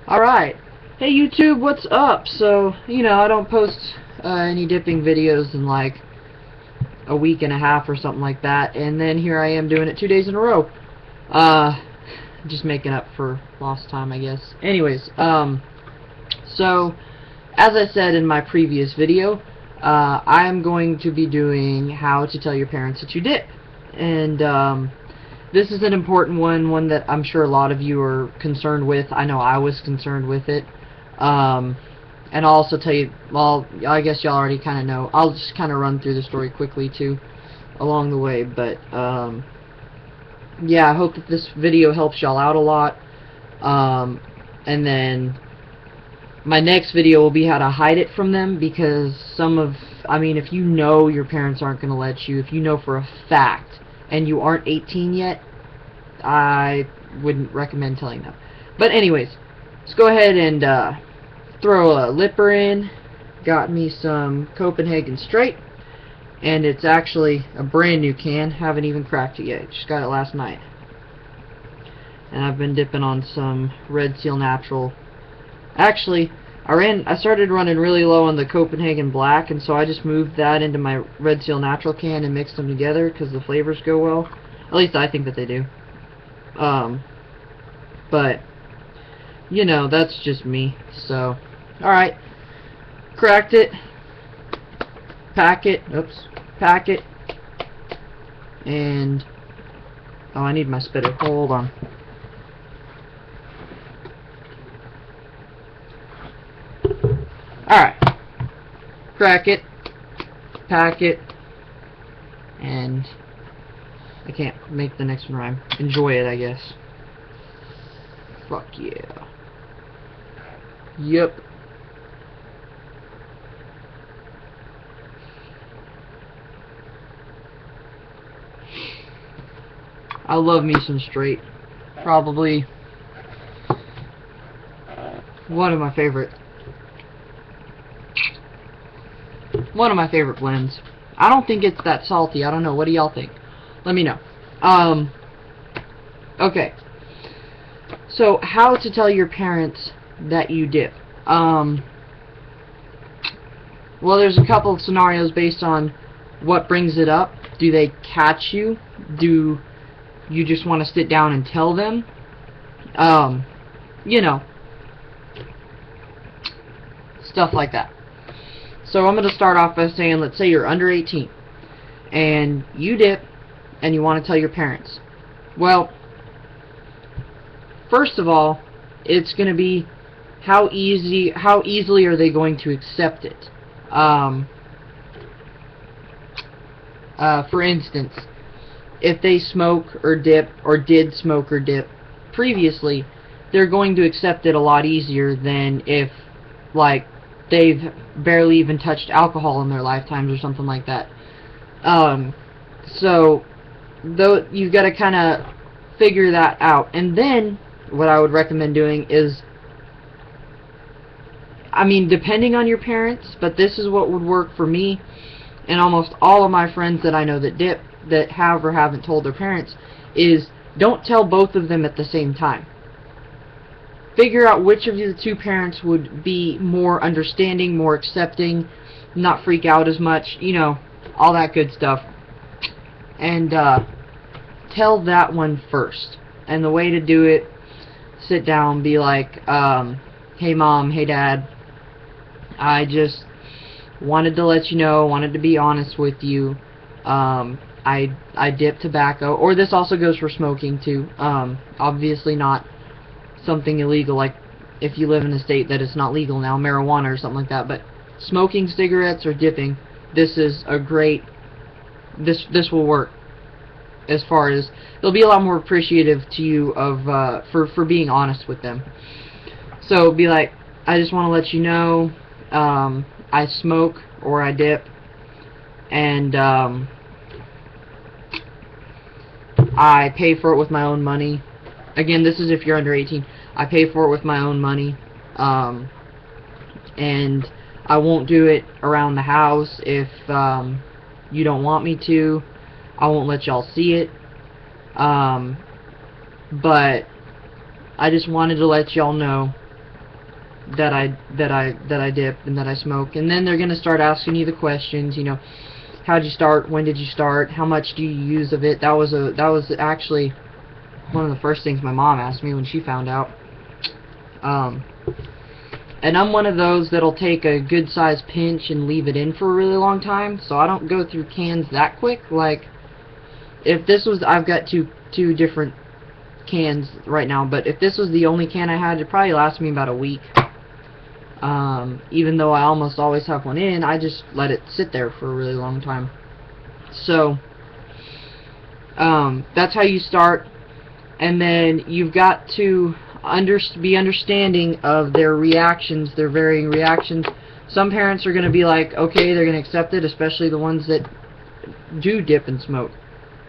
Alright. Hey YouTube, what's up? So, I don't post any dipping videos in like a week and a half or something like that, and then here I am doing it 2 days in a row. Just making up for lost time, I guess. Anyways, so, as I said in my previous video, I'm going to be doing how to tell your parents that you dip. And, this is an important one that I'm sure a lot of you are concerned with. I know I was concerned with it. And I'll also tell you, well, I guess y'all already kind of know. I'll just kind of run through the story quickly too along the way, but yeah, I hope that this video helps y'all out a lot. And then my next video will be how to hide it from them, because if you know your parents aren't going to let you, if you know for a fact and you aren't 18 yet, I wouldn't recommend telling them. But anyways, let's go ahead and throw a lipper in. Got me some Copenhagen Straight, and it's actually a brand new can. Haven't even cracked it yet. Just got it last night. And I've been dipping on some Red Seal Natural. Actually, I started running really low on the Copenhagen Black, and so I just moved that into my Red Seal Natural can and mixed them together because the flavors go well. At least I think that they do. But that's just me. So, alright. Cracked it. Pack it. And oh, I need my spitter. Hold on. Alright. Crack it. Pack it. And I can't make the next one rhyme. Enjoy it, I guess. Fuck yeah. Yep. I love me some straight. Probably one of my favorite blends. I don't think it's that salty. I don't know. What do y'all think? Let me know. Okay. So, how to tell your parents that you dip. Well, there's a couple of scenarios based on what brings it up. Do they catch you? Do you just want to sit down and tell them? Stuff like that. So I'm going to start off by saying, let's say you're under 18 and you dip and you want to tell your parents. Well, first of all, it's going to be how easily are they going to accept it. For instance, if they smoke or dip or did smoke or dip previously, they're going to accept it a lot easier than if like they've barely even touched alcohol in their lifetimes or something like that. So you've got to kind of figure that out. And then what I would recommend doing is, depending on your parents, but this is what would work for me and almost all of my friends that I know that dip, that have or haven't told their parents, is don't tell both of them at the same time. Figure out which of the two parents would be more understanding, more accepting, not freak out as much, all that good stuff. And tell that one first. And the way to do it, sit down, be like, hey mom, hey dad, I just wanted to let you know, wanted to be honest with you. I dip tobacco, or this also goes for smoking too. Obviously not something illegal, like if you live in a state that it's not legal now, marijuana or something like that, but smoking cigarettes or dipping, this is a great, this will work. As far as, they'll be a lot more appreciative to you of for being honest with them. So be like, I just want to let you know, I smoke or I dip, and I pay for it with my own money. Again, this is if you're under 18. I pay for it with my own money, and I won't do it around the house if you don't want me to. I won't let y'all see it, but I just wanted to let y'all know that I dip and that I smoke, and then they're gonna start asking you the questions. You know, how'd you start? When did you start? How much do you use of it? That was actually one of the first things my mom asked me when she found out. And I'm one of those that'll take a good sized pinch and leave it in for a really long time, so I don't go through cans that quick. Like, if this was, I've got two different cans right now, but if this was the only can I had, it'd probably last me about a week. Even though I almost always have one in, I just let it sit there for a really long time. So, that's how you start, and then you've got to be understanding of their reactions, their varying reactions. Some parents are going to be like, okay, they're going to accept it, especially the ones that do dip and smoke,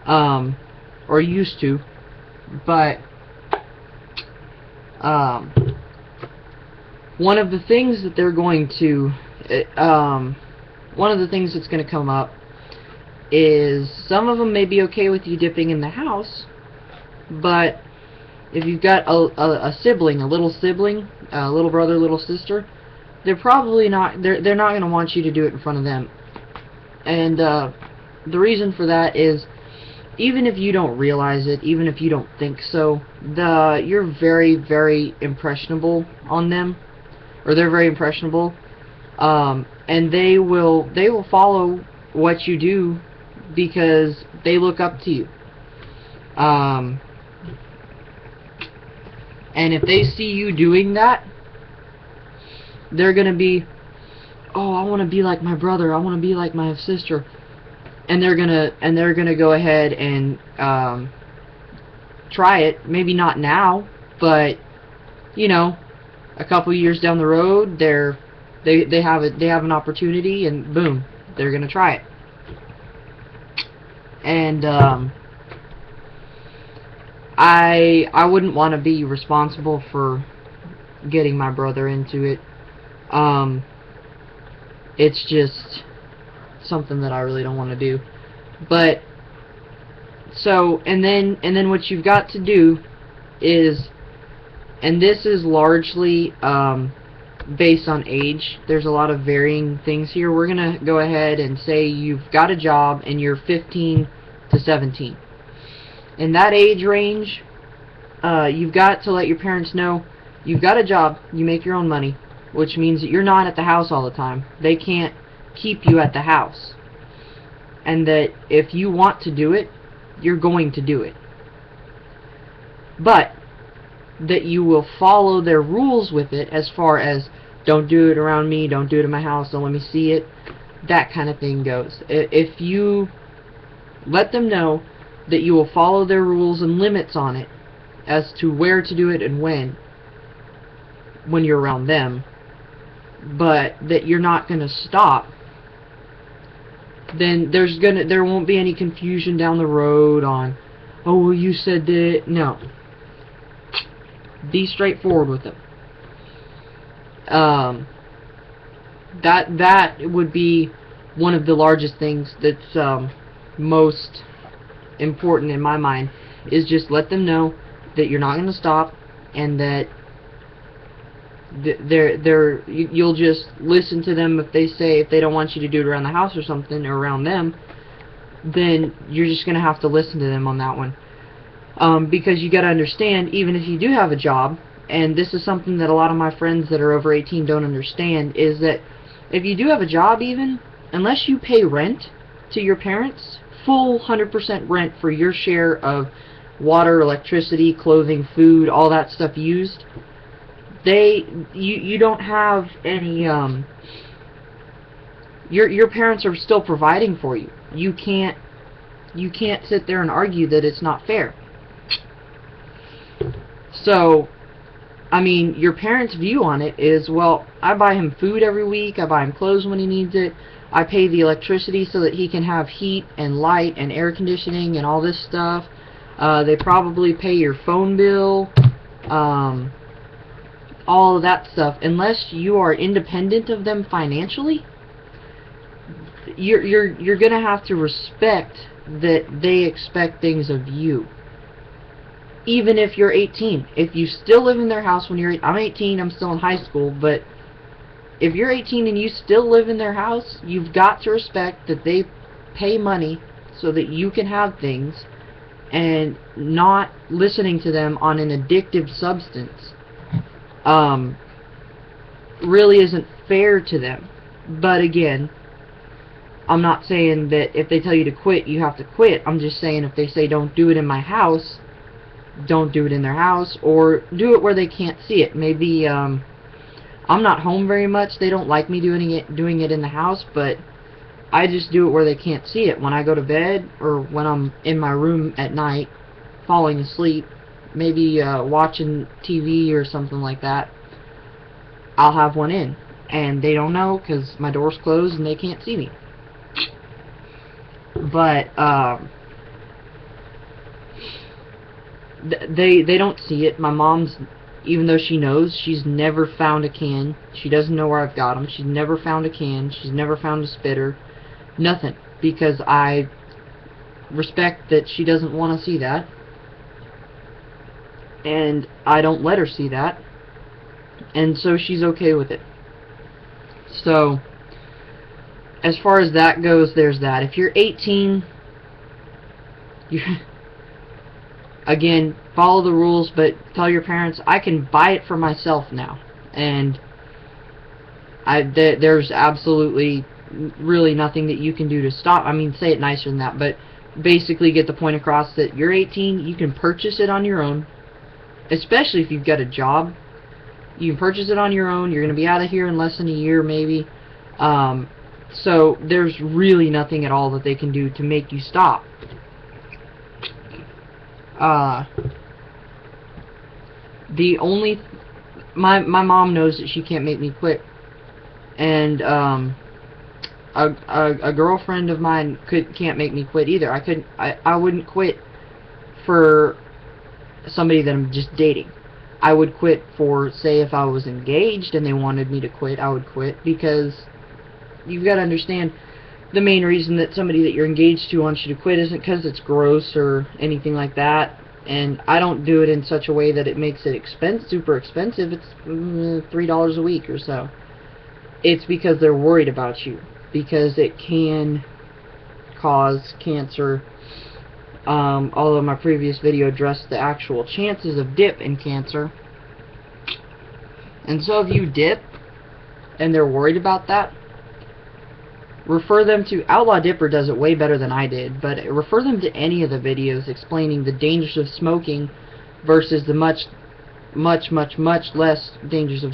or used to. But one of the things that they're going to, one of the things that's going to come up is some of them may be okay with you dipping in the house, but if you've got a sibling, a little brother, little sister, they're probably not, they're not going to want you to do it in front of them. And the reason for that is, even if you don't realize it, even if you don't think so, you're very, very impressionable on them, or they're very impressionable, and they will follow what you do because they look up to you. And if they see you doing that, they're gonna be, oh, I want to be like my brother, I want to be like my sister, and they're gonna go ahead and try it. Maybe not now, but you know, a couple years down the road, they have an opportunity, and boom, they're gonna try it. And I wouldn't want to be responsible for getting my brother into it. It's just something that I really don't want to do. But so, and then what you've got to do is, and this is largely based on age. There's a lot of varying things here. We're gonna go ahead and say you've got a job and you're 15 to 17. In that age range, you've got to let your parents know you've got a job, you make your own money, which means that you're not at the house all the time. They can't keep you at the house. And that if you want to do it, you're going to do it. But that you will follow their rules with it, as far as don't do it around me, don't do it in my house, don't let me see it, that kind of thing goes. If you let them know that you will follow their rules and limits on it as to where to do it and when you're around them, but that you're not going to stop, then there won't be any confusion down the road on, oh, well, you said that. No. Be straightforward with them. That would be one of the largest things that's most important in my mind, is just let them know that you're not going to stop, and that you'll just listen to them. If they don't want you to do it around the house or something, or around them, then you're just going to have to listen to them on that one. Because you got to understand, even if you do have a job, and this is something that a lot of my friends that are over 18 don't understand, is that if you do have a job, even unless you pay rent to your parents, full 100% rent for your share of water, electricity, clothing, food, all that stuff used, you don't have any, your parents are still providing for you. You can't sit there and argue that it's not fair. So, I mean, your parents' view on it is, well, I buy him food every week, I buy him clothes when he needs it, I pay the electricity so that he can have heat and light and air conditioning and all this stuff. They probably pay your phone bill, all of that stuff. Unless you are independent of them financially, you're gonna have to respect that they expect things of you. even if you're 18. If you still live in their house when I'm 18, I'm still in high school, but if you're 18 and you still live in their house, you've got to respect that they pay money so that you can have things, and not listening to them on an addictive substance really isn't fair to them. But again, I'm not saying that if they tell you to quit, you have to quit. I'm just saying if they say don't do it in my house, don't do it in their house, or do it where they can't see it. Maybe I'm not home very much. They don't like me doing it in the house, but I just do it where they can't see it. When I go to bed, or when I'm in my room at night, falling asleep, maybe watching TV or something like that, I'll have one in. And they don't know because my door's closed and they can't see me. But they don't see it. My mom's, even though she knows, she's never found a can. She doesn't know where I've got them. She's never found a can. She's never found a spitter. Nothing. Because I respect that she doesn't want to see that. And I don't let her see that. And so she's okay with it. So, as far as that goes, there's that. If you're 18, again, follow the rules, but tell your parents, I can buy it for myself now. And there's absolutely really nothing that you can do to stop. I mean, say it nicer than that, but basically get the point across that you're 18, you can purchase it on your own, especially if you've got a job. You can purchase it on your own. You're going to be out of here in less than a year, maybe. So there's really nothing at all that they can do to make you stop. The only my mom knows that she can't make me quit, and a girlfriend of mine can't make me quit either. I wouldn't quit for somebody that I'm just dating. I would quit for, say, if I was engaged and they wanted me to quit, I would quit, because you've got to understand, the main reason that somebody that you're engaged to wants you to quit isn't because it's gross or anything like that. And I don't do it in such a way that it makes it super expensive. It's $3 a week or so. It's because they're worried about you, because it can cause cancer. Although my previous video addressed the actual chances of dip in cancer. And so if you dip and they're worried about that, refer them to, Outlaw Dipper does it way better than I did, but refer them to any of the videos explaining the dangers of smoking versus the much less dangers of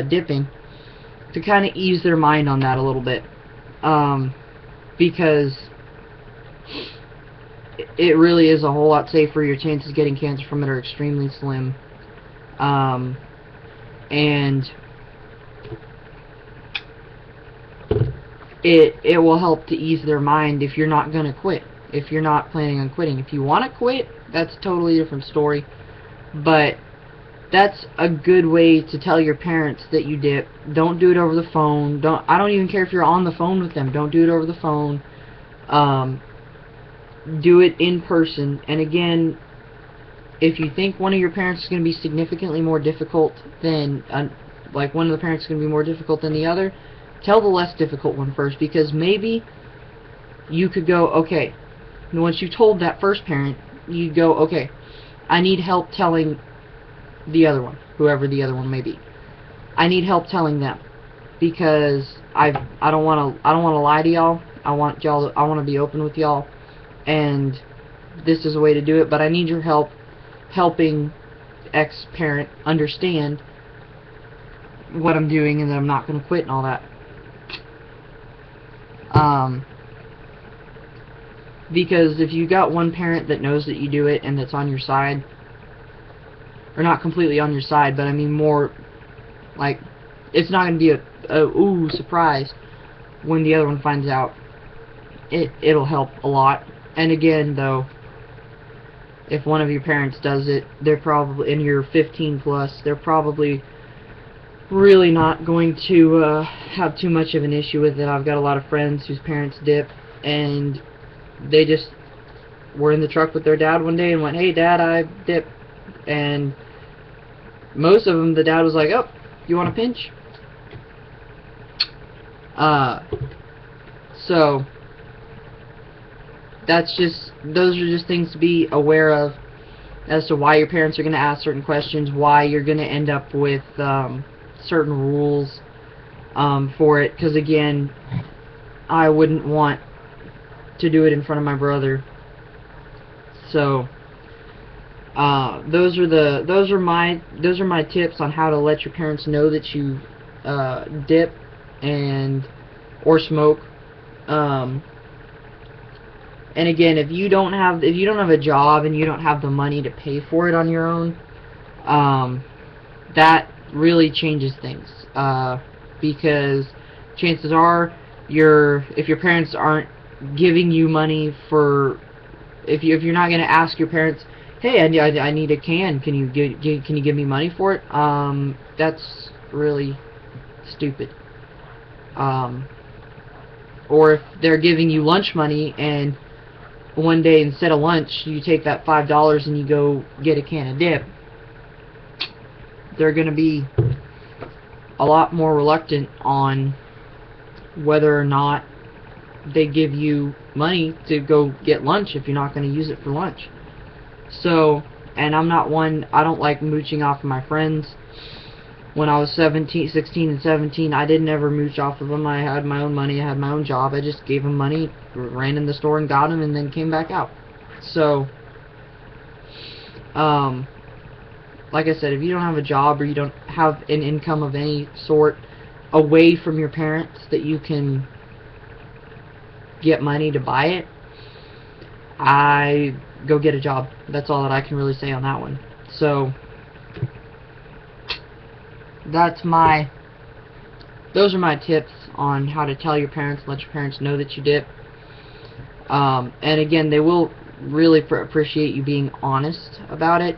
dipping, to kind of ease their mind on that a little bit. Because it really is a whole lot safer. Your chances of getting cancer from it are extremely slim. And it will help to ease their mind if you're not going to quit. If you're not planning on quitting. If you want to quit, that's a totally different story. But that's a good way to tell your parents that you dip. Don't do it over the phone. I don't even care if you're on the phone with them. Don't do it over the phone. Do it in person. And again, if you think one of your parents is going to be significantly more difficult than, like one of the parents is going to be more difficult than the other, tell the less difficult one first, because maybe you could go, okay, and once you've told that first parent, you go, okay, I need help telling the other one, whoever the other one may be. I need help telling them, because I don't want to lie to y'all. I want to be open with y'all, and this is a way to do it, but I need your help helping ex-parent understand what I'm doing and that I'm not going to quit and all that. Because if you got one parent that knows that you do it and that's on your side, or not completely on your side, but I mean more like, it's not going to be a ooh surprise when the other one finds out. It'll help a lot. And again, though, if one of your parents does it, they're probably, and you're 15 plus, they're probably really not going to have too much of an issue with it. I've got a lot of friends whose parents dip, and they just were in the truck with their dad one day and went, hey Dad, I dip, and most of them, the dad was like, "Oh, you want a pinch?" So those are just things to be aware of as to why your parents are going to ask certain questions, why you're going to end up with certain rules for it. Because again, I wouldn't want to do it in front of my brother. So those are my tips on how to let your parents know that you dip or smoke. And again, if you don't have a job and you don't have the money to pay for it on your own, that really changes things. Because chances are, if your parents aren't giving you money if you're not going to ask your parents, "Hey, I need a can. Can you give me money for it?" That's really stupid. Or if they're giving you lunch money and one day instead of lunch you take that $5 and you go get a can of dip, they're going to be a lot more reluctant on whether or not they give you money to go get lunch if you're not going to use it for lunch. So, and I don't like mooching off of my friends. When I was 16 and 17, I didn't ever mooch off of them. I had my own money, I had my own job. I just gave them money, ran in the store and got them, and then came back out. So, like I said, if you don't have a job or you don't have an income of any sort away from your parents that you can get money to buy it, I go get a job. That's all that I can really say on that one. So those are my tips on how to tell your parents, let your parents know that you dip. And again, they will really appreciate you being honest about it.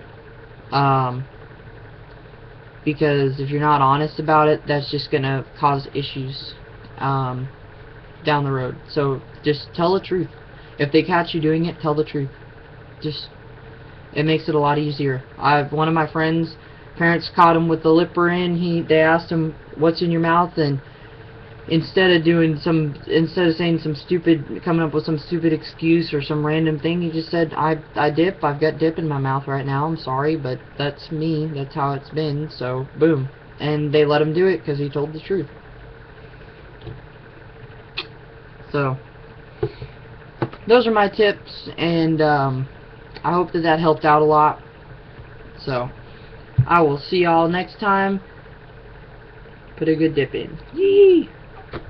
Because if you're not honest about it, that's just going to cause issues down the road. So just tell the truth. If they catch you doing it, tell the truth. It makes it a lot easier. One of my friends' parents caught him with the lipper in. They asked him, "What's in your mouth?" And instead of saying coming up with some stupid excuse or some random thing, he just said, I dip. I've got dip in my mouth right now. I'm sorry, but that's me. That's how it's been." So boom, and they let him do it because he told the truth. So those are my tips, and I hope that helped out a lot. So I will see y'all next time. Put a good dip in. Yee!